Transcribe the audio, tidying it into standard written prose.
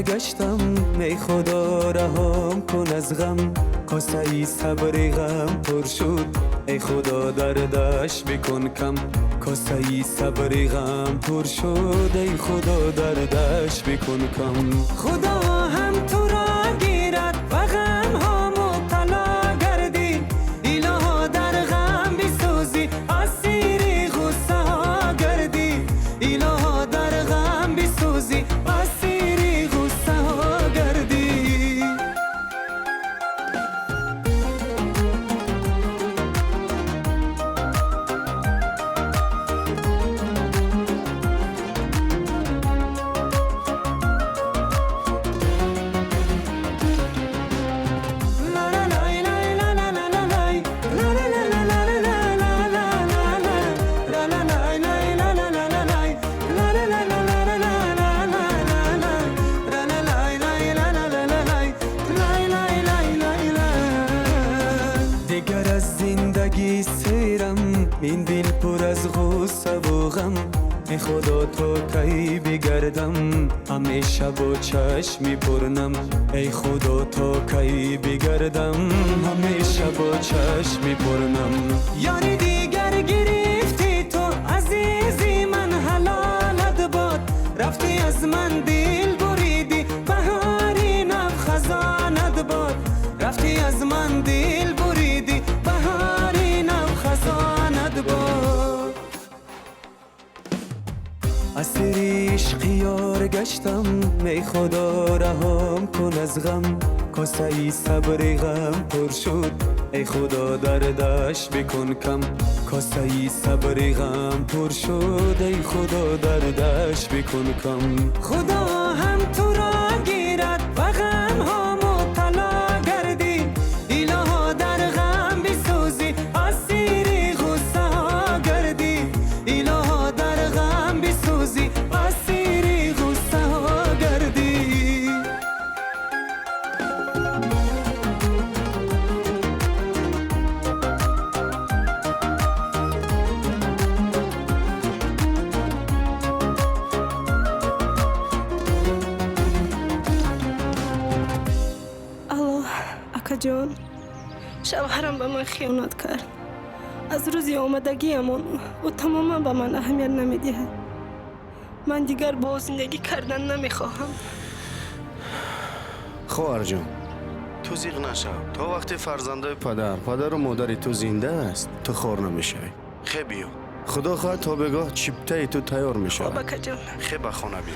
گشتم ای خدا رهام کن از غم کاسه ای صبر غم پر شد ای خدا دردش بکن کم کاسه ای صبر غم پر شد ای خدا دردش بکن کم خدا هم تو را گیرد و غم ها مبتلا گردی الها در غم بسوزی اسیر غصه ها گردی الها در غم بسوزی اسیر غصه ها گردی دیگر از زندگی سیرم این دل پر از غصه و غم ای خدا تو کی بگردم همیشه با چشمی پرنم ای خدا تو کی بگردم همیشه با چشمی پرنم یاری دیگر گرفتی تو عزیزی من حلالت باد رفتی از من دل بریدی بهاری نب خزانت باد رفتی از من دل بریدی بهاری نب خزانت باد اسیر عشق یار گشتم ای خدا رهام کن از غم کاسه ای صبر غم پر شد ای خدا دردش بکن کم کاسه ای صبر غم پر شد ای خدا دردش بکن کم خدا هم تو را گیرد و غم ها مبتلا گردی الها در غم بسوزی اسیر غصه ها گردی الها در غم بسوزی اسیر غصه ها گردی الو اکا جان شوهرم به من خیانت کرد از روزی آمدگیمان او تماما به من اهمیت نمیدهد من دیگر با زندگی کردن نمیخواهم خواهر جان تو زیغ نشو تا وقتی فرزندای پدر و مادر تو زنده است تو خور نمیشوی خیلی بیا خدا خواهد تا بگاه چیپته تو تیار میشه خب اکا جان خیلی به خانه بیا